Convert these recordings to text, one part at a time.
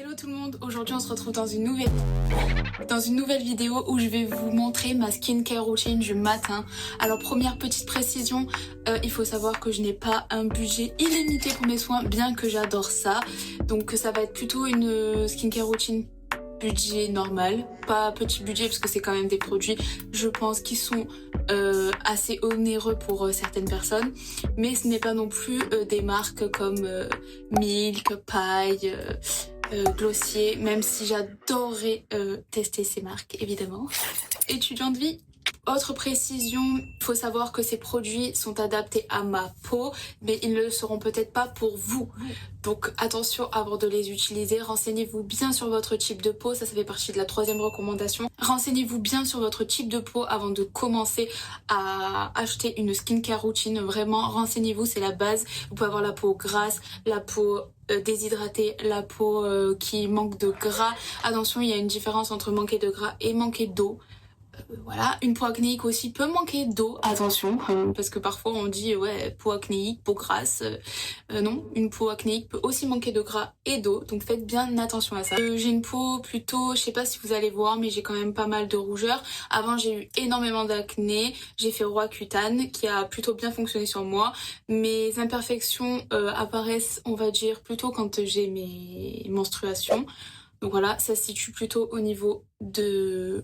Hello tout le monde, aujourd'hui on se retrouve dans une nouvelle vidéo où je vais vous montrer ma skincare routine du matin. Alors première petite précision, il faut savoir que je n'ai pas un budget illimité pour mes soins, bien que j'adore ça. Donc ça va être plutôt une skincare routine budget normal, pas petit budget parce que c'est quand même des produits je pense qui sont assez onéreux pour certaines personnes, mais ce n'est pas non plus des marques comme Milk, Paille, Glossier, même si j'adorerais tester ces marques évidemment. Étudiant de vie. Autre précision, il faut savoir que ces produits sont adaptés à ma peau, mais ils ne le seront peut-être pas pour vous. Donc attention avant de les utiliser, renseignez-vous bien sur votre type de peau, ça fait partie de la troisième recommandation. Renseignez-vous bien sur votre type de peau avant de commencer à acheter une skincare routine. Vraiment, renseignez-vous, c'est la base. Vous pouvez avoir la peau grasse, la peau déshydratée, la peau qui manque de gras. Attention, il y a une différence entre manquer de gras et manquer d'eau. Voilà, une peau acnéique aussi peut manquer d'eau, attention, parce que parfois on dit ouais, peau acnéique, peau grasse, non, une peau acnéique peut aussi manquer de gras et d'eau, donc faites bien attention à ça. J'ai une peau plutôt, je sais pas si vous allez voir, mais j'ai quand même pas mal de rougeur. Avant j'ai eu énormément d'acné, j'ai fait Roaccutane qui a plutôt bien fonctionné sur moi. Mes imperfections apparaissent, on va dire, plutôt quand j'ai mes menstruations. Donc voilà, ça se situe plutôt au niveau de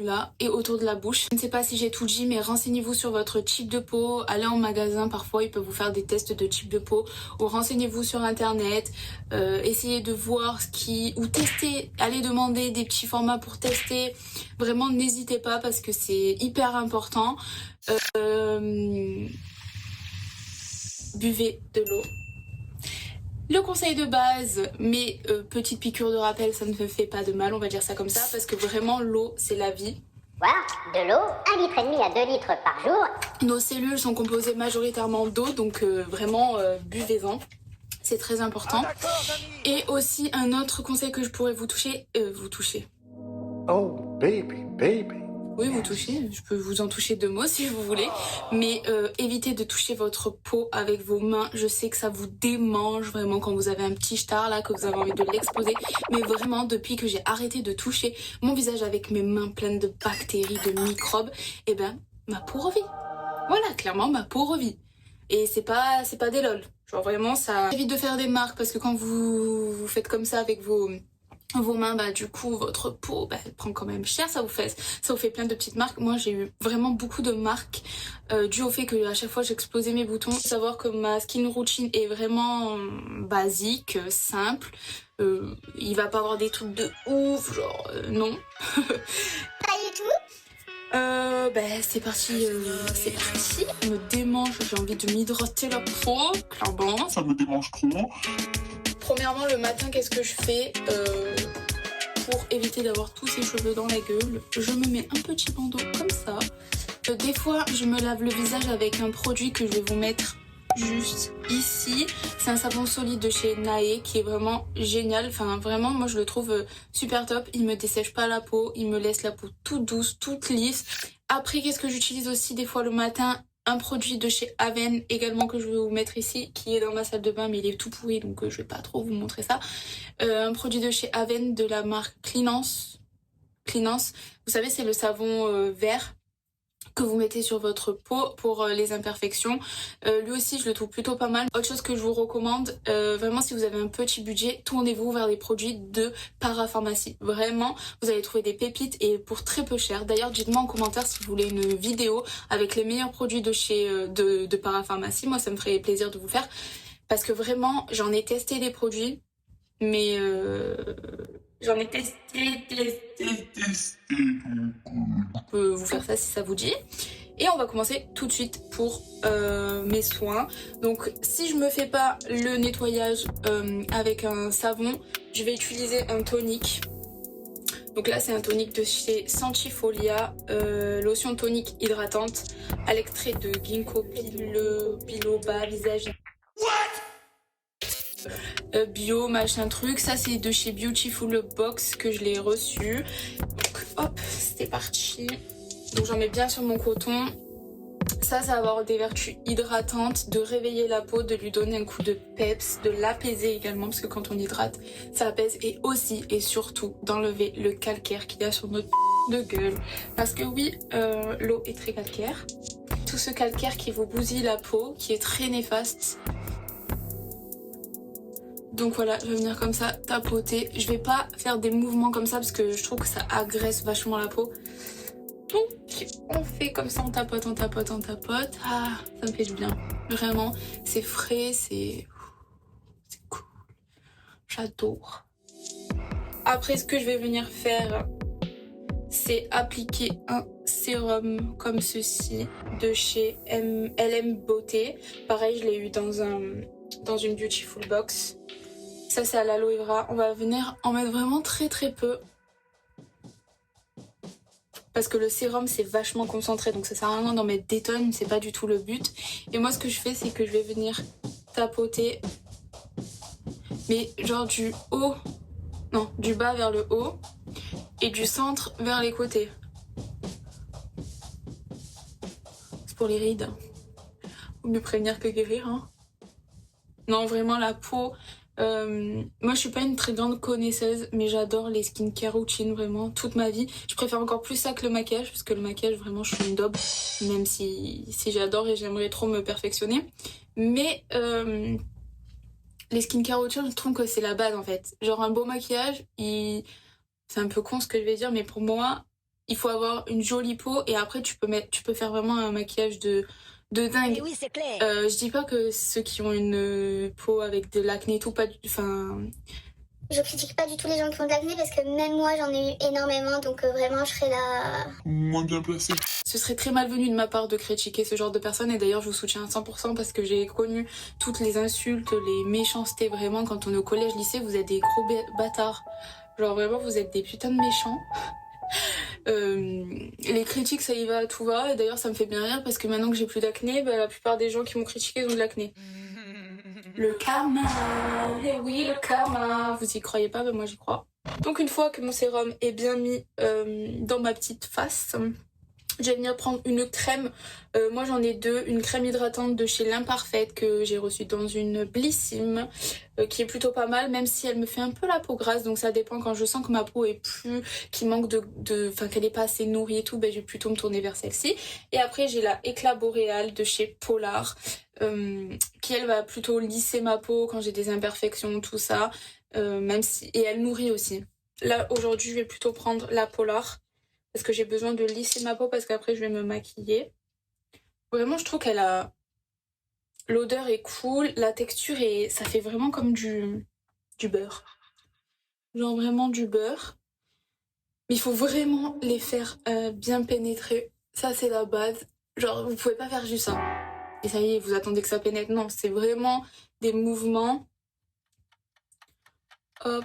là et autour de la bouche. Je ne sais pas si j'ai tout dit, mais renseignez-vous sur votre type de peau, allez en magasin, parfois ils peuvent vous faire des tests de type de peau, ou renseignez-vous sur internet, essayez de voir ce qui, ou testez, allez demander des petits formats pour tester, vraiment n'hésitez pas parce que c'est hyper important. Buvez de l'eau. Le conseil de base, mais petite piqûre de rappel, ça ne me fait pas de mal, on va dire ça comme ça, parce que vraiment l'eau c'est la vie. Voilà, de l'eau, 1,5 litre à 2 litres par jour. Nos cellules sont composées majoritairement d'eau, donc vraiment buvez-en, c'est très important. Et aussi un autre conseil que je pourrais vous toucher. Oh, baby, baby. Oui, vous touchez, je peux vous en toucher 2 mots si vous voulez, mais évitez de toucher votre peau avec vos mains. Je sais que ça vous démange vraiment quand vous avez un petit star là, que vous avez envie de l'exploser, mais vraiment depuis que j'ai arrêté de toucher mon visage avec mes mains pleines de bactéries, de microbes, et ben ma peau revit. Voilà, clairement ma peau revit. Et c'est pas des lol. Genre vraiment ça évite de faire des marques parce que quand vous faites comme ça avec vos mains, bah du coup votre peau elle prend quand même cher, ça vous fait plein de petites marques. Moi j'ai eu vraiment beaucoup de marques dû au fait que à chaque fois j'explosais mes boutons. Faut savoir que ma skin routine est vraiment basique, simple, il va pas avoir des trucs de ouf, genre non. Pas du tout. C'est parti, ça me démange, j'ai envie de m'hydrater la peau, clairement. Ça me démange trop. Premièrement, le matin, qu'est-ce que je fais pour éviter d'avoir tous ces cheveux dans la gueule? Je me mets un petit bandeau comme ça. Des fois, je me lave le visage avec un produit que je vais vous mettre juste ici. C'est un savon solide de chez Nae qui est vraiment génial. Enfin, vraiment, moi, je le trouve super top. Il me dessèche pas la peau, il me laisse la peau toute douce, toute lisse. Après, qu'est-ce que j'utilise aussi des fois le matin? Un produit de chez Aven également que je vais vous mettre ici, qui est dans ma salle de bain mais il est tout pourri donc je vais pas trop vous montrer ça. Un produit de chez Aven de la marque Cleanance. Vous savez, c'est le savon vert que vous mettez sur votre peau pour les imperfections. Lui aussi je le trouve plutôt pas mal. Autre chose que je vous recommande, vraiment si vous avez un petit budget, tournez-vous vers les produits de Parapharmacie. Vraiment, vous allez trouver des pépites et pour très peu cher. D'ailleurs dites-moi en commentaire si vous voulez une vidéo avec les meilleurs produits de chez de Parapharmacie. Moi ça me ferait plaisir de vous faire. Parce que vraiment j'en ai testé les produits, mais j'en ai testé. Je peux vous faire ça si ça vous dit. Et on va commencer tout de suite pour mes soins. Donc si je me fais pas le nettoyage avec un savon, je vais utiliser un tonique. Donc là c'est un tonique de chez Santifolia, lotion tonique hydratante à l'extrait de ginkgo biloba visage. Bio machin truc, ça c'est de chez Beautiful Box que je l'ai reçu. Donc hop, c'est parti. Donc j'en mets bien sur mon coton. Ça va avoir des vertus hydratantes, de réveiller la peau, de lui donner un coup de peps, de l'apaiser également, parce que quand on hydrate, ça apaise, et aussi et surtout d'enlever le calcaire qu'il y a sur notre de gueule. Parce que oui, l'eau est très calcaire. Tout ce calcaire qui vous bousille la peau, qui est très néfaste. Donc voilà, je vais venir comme ça tapoter. Je vais pas faire des mouvements comme ça parce que je trouve que ça agresse vachement la peau. Donc on fait comme ça, on tapote, on tapote, on tapote. Ah, ça me fait du bien. Vraiment, c'est frais, c'est cool. J'adore. Après, ce que je vais venir faire, c'est appliquer un sérum comme ceci de chez LM Beauté. Pareil, je l'ai eu dans une Beautiful Box. Ça, c'est à l'aloe vera. On va venir en mettre vraiment très très peu. Parce que le sérum, c'est vachement concentré. Donc ça sert à rien d'en mettre des tonnes. C'est pas du tout le but. Et moi, ce que je fais, c'est que je vais venir tapoter. Mais genre du haut. Non, du bas vers le haut. Et du centre vers les côtés. C'est pour les rides. Faut mieux prévenir que guérir, hein. Non, vraiment, la peau... moi je suis pas une très grande connaisseuse, mais j'adore les skincare routines vraiment toute ma vie. Je préfère encore plus ça que le maquillage, parce que le maquillage vraiment je suis une daube, même si j'adore et j'aimerais trop me perfectionner. Mais les skincare routines, je trouve que c'est la base en fait. Genre un beau maquillage, c'est un peu con ce que je vais dire, mais pour moi il faut avoir une jolie peau, et après tu peux faire vraiment un maquillage de dingue. Oui, c'est clair. Je dis pas que ceux qui ont une peau avec de l'acné et tout, Je critique pas du tout les gens qui ont de l'acné parce que même moi j'en ai eu énormément, donc vraiment je serais là... moins bien placé. Ce serait très malvenu de ma part de critiquer ce genre de personnes, et d'ailleurs je vous soutiens à 100% parce que j'ai connu toutes les insultes, les méchancetés vraiment quand on est au collège, lycée, vous êtes des gros bâtards. Genre vraiment vous êtes des putains de méchants. Les critiques ça y va à tout va, et d'ailleurs ça me fait bien rire parce que maintenant que j'ai plus d'acné, la plupart des gens qui m'ont critiqué ont de l'acné. Le karma, eh oui le karma, vous y croyez pas, moi j'y crois. Donc une fois que mon sérum est bien mis dans ma petite face, je vais venir prendre une crème. Moi j'en ai deux, une crème hydratante de chez L'Imparfaite que j'ai reçue dans une Blissim, qui est plutôt pas mal, même si elle me fait un peu la peau grasse, donc ça dépend. Quand je sens que ma peau est qui manque qu'elle est pas assez nourrie et tout, je vais plutôt me tourner vers celle-ci. Et après j'ai la Éclat Boréal de chez Polar, qui elle va plutôt lisser ma peau quand j'ai des imperfections, tout ça, et elle nourrit aussi. Là aujourd'hui je vais plutôt prendre la Polar, parce que j'ai besoin de lisser ma peau, parce qu'après je vais me maquiller. Vraiment je trouve qu'elle a... L'odeur est cool, la texture ça fait vraiment comme du beurre. Genre vraiment du beurre. Mais il faut vraiment les faire bien pénétrer. Ça c'est la base. Genre vous pouvez pas faire juste ça. Et ça y est, vous attendez que ça pénètre. Non, c'est vraiment des mouvements. Hop.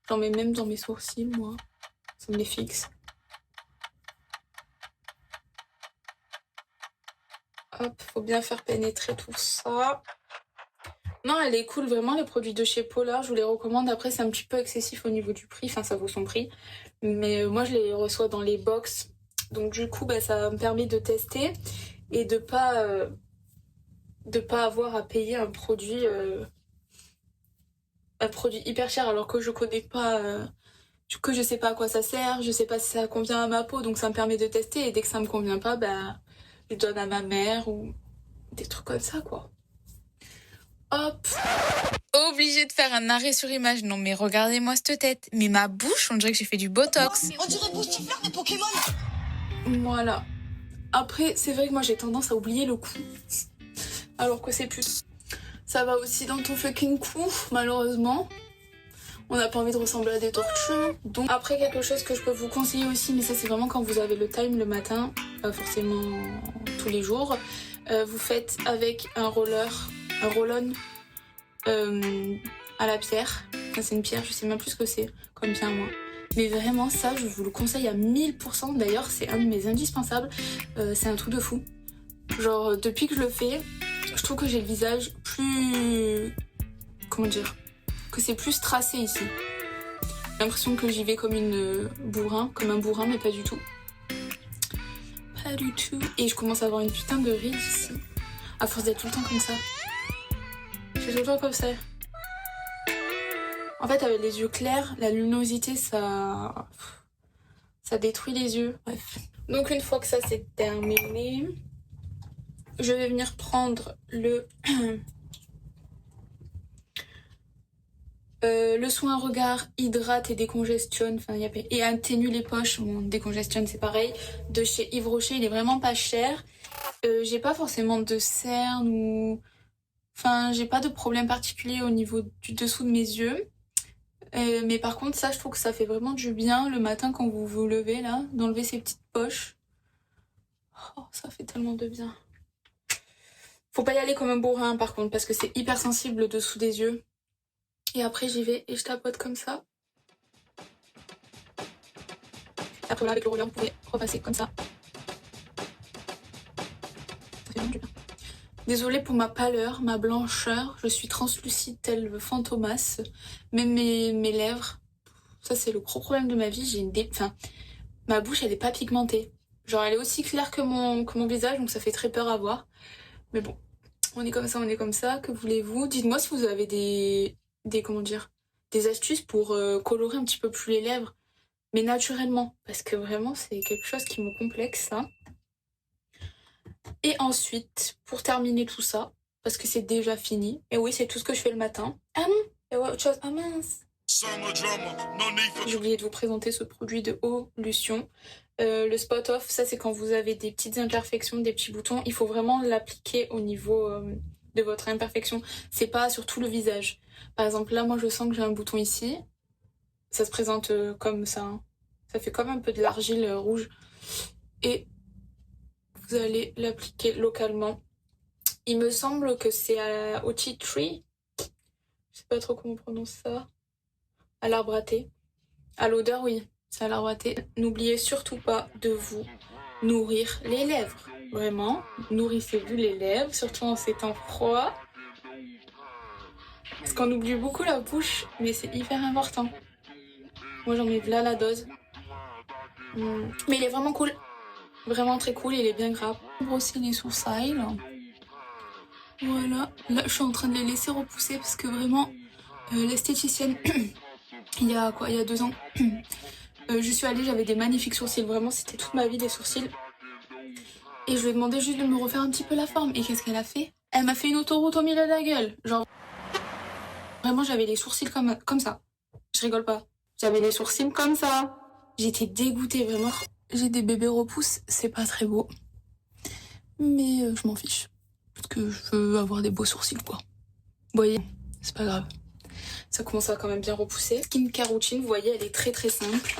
J'en mets même dans mes sourcils, moi. Ça me les fixe. Hop, faut bien faire pénétrer tout ça. Non, elle est cool, vraiment, les produits de chez Polar, je vous les recommande. Après, c'est un petit peu excessif au niveau du prix, enfin, ça vaut son prix. Mais moi, je les reçois dans les box. Donc, du coup, ça me permet de tester et de pas avoir à payer un produit hyper cher, alors que je connais pas... que je sais pas à quoi ça sert, je sais pas si ça convient à ma peau, donc ça me permet de tester, et dès que ça me convient pas, je donne à ma mère ou des trucs comme ça, quoi. Hop. Obligée de faire un arrêt sur image. Non mais regardez-moi cette tête. Mais ma bouche, on dirait que j'ai fait du botox. On dirait Boostifleur de Pokémon. Voilà. Après, c'est vrai que moi j'ai tendance à oublier le cou. Alors que c'est plus... Ça va aussi dans ton fucking cou, malheureusement. On n'a pas envie de ressembler à des tortues. Donc après, quelque chose que je peux vous conseiller aussi, mais ça c'est vraiment quand vous avez le time le matin, pas forcément tous les jours, vous faites avec un roll-on à la pierre. Ça c'est une pierre, je sais même plus ce que c'est comme pierre moi. Mais vraiment ça, je vous le conseille à 1000%. D'ailleurs c'est un de mes indispensables, c'est un truc de fou. Genre depuis que je le fais, je trouve que j'ai le visage plus... Comment dire ? Que c'est plus tracé ici. J'ai l'impression que j'y vais comme un bourrin, mais pas du tout. pas du tout. Et je commence à avoir une putain de ride ici. À force d'être tout le temps comme ça. Je suis tout le temps comme ça. En fait, avec les yeux clairs, la luminosité, ça détruit les yeux. Bref. Donc une fois que ça c'est terminé, je vais venir prendre le soin regard hydrate et décongestionne, enfin et atténue les poches. Bon, décongestionne c'est pareil, de chez Yves Rocher. Il est vraiment pas cher. J'ai pas forcément de cernes ou, enfin j'ai pas de problème particulier au niveau du dessous de mes yeux. Mais par contre ça je trouve que ça fait vraiment du bien le matin quand vous vous levez là, d'enlever ces petites poches. Oh, ça fait tellement de bien. Faut pas y aller comme un bourrin par contre parce que c'est hyper sensible le dessous des yeux. Et après j'y vais et je tapote comme ça. Après là avec le roller vous pouvez repasser comme ça. Ça fait vraiment du bien. Désolée pour ma pâleur, ma blancheur, je suis translucide tel Fantomas. Même mes lèvres, ça c'est le gros problème de ma vie, j'ai ma bouche elle est pas pigmentée. Genre elle est aussi claire que mon visage, donc ça fait très peur à voir. Mais bon, on est comme ça, que voulez-vous? Dites-moi si vous avez des astuces pour colorer un petit peu plus les lèvres, mais naturellement, parce que vraiment c'est quelque chose qui me complexe ça. Et ensuite, pour terminer tout ça, parce que c'est déjà fini, et oui c'est tout ce que je fais le matin. Ah non, il y a autre chose, ah mince. J'ai oublié de vous présenter ce produit de Olution. Le spot off, ça c'est quand vous avez des petites imperfections, des petits boutons, il faut vraiment l'appliquer au niveau de votre imperfection. C'est pas sur tout le visage. Par exemple là moi je sens que j'ai un bouton ici, ça se présente comme ça, hein. Ça fait comme un peu de l'argile rouge. Et vous allez l'appliquer localement. Il me semble que c'est au tea tree. Je sais pas trop comment on prononce ça. À l'arbre à thé. À l'odeur, oui, c'est à l'arbre à thé. N'oubliez surtout pas de vous nourrir les lèvres. Vraiment, nourrissez-vous les lèvres, surtout en ces temps froids. Parce qu'on oublie beaucoup la bouche, mais c'est hyper important. Moi, j'en mets là la dose. Mais il est vraiment cool. Vraiment très cool, il est bien grave. Brosser les sourcils. Voilà. Là, je suis en train de les laisser repousser parce que vraiment, l'esthéticienne, il y a 2 ans, je suis allée, j'avais des magnifiques sourcils. Vraiment, c'était toute ma vie des sourcils. Et je lui ai demandé juste de me refaire un petit peu la forme. Et qu'est-ce qu'elle a fait? Elle m'a fait une autoroute au milieu de la gueule. Genre, vraiment, j'avais les sourcils comme ça. Je rigole pas. J'avais les sourcils comme ça. J'étais dégoûtée, vraiment. J'ai des bébés repousses, c'est pas très beau. Mais je m'en fiche. Parce que je veux avoir des beaux sourcils, quoi. Vous voyez, c'est pas grave. Ça commence à quand même bien repousser. Skincare routine, vous voyez, elle est très très simple.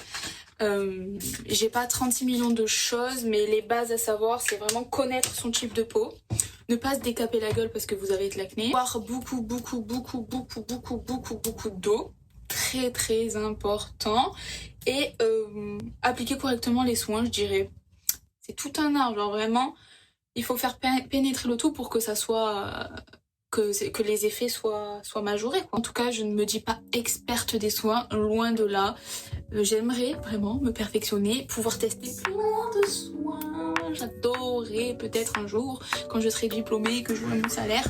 J'ai pas 36 millions de choses, mais les bases à savoir, c'est vraiment connaître son type de peau. Ne pas se décaper la gueule parce que vous avez de l'acné. Boire beaucoup d'eau. Très très important. Et appliquer correctement les soins, je dirais. C'est tout un art, genre vraiment, il faut faire pénétrer le tout pour que ça soit... que les effets soient majorés, quoi. En tout cas, je ne me dis pas experte des soins, loin de là. J'aimerais vraiment me perfectionner, pouvoir tester plein de soins. J'adorerais peut-être un jour, quand je serai diplômée et que j'aurai mon salaire.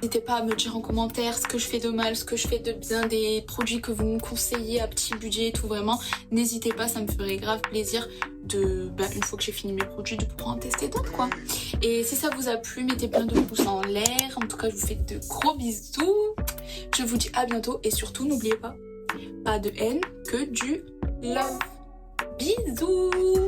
N'hésitez pas à me dire en commentaire ce que je fais de mal, ce que je fais de bien, des produits que vous me conseillez à petit budget et tout, vraiment. N'hésitez pas, ça me ferait grave plaisir de, une fois que j'ai fini mes produits, de pouvoir en tester d'autres, quoi. Et si ça vous a plu, mettez plein de pouces en l'air. En tout cas, je vous fais de gros bisous. Je vous dis à bientôt et surtout, n'oubliez pas, pas de haine, que du love. Bisous.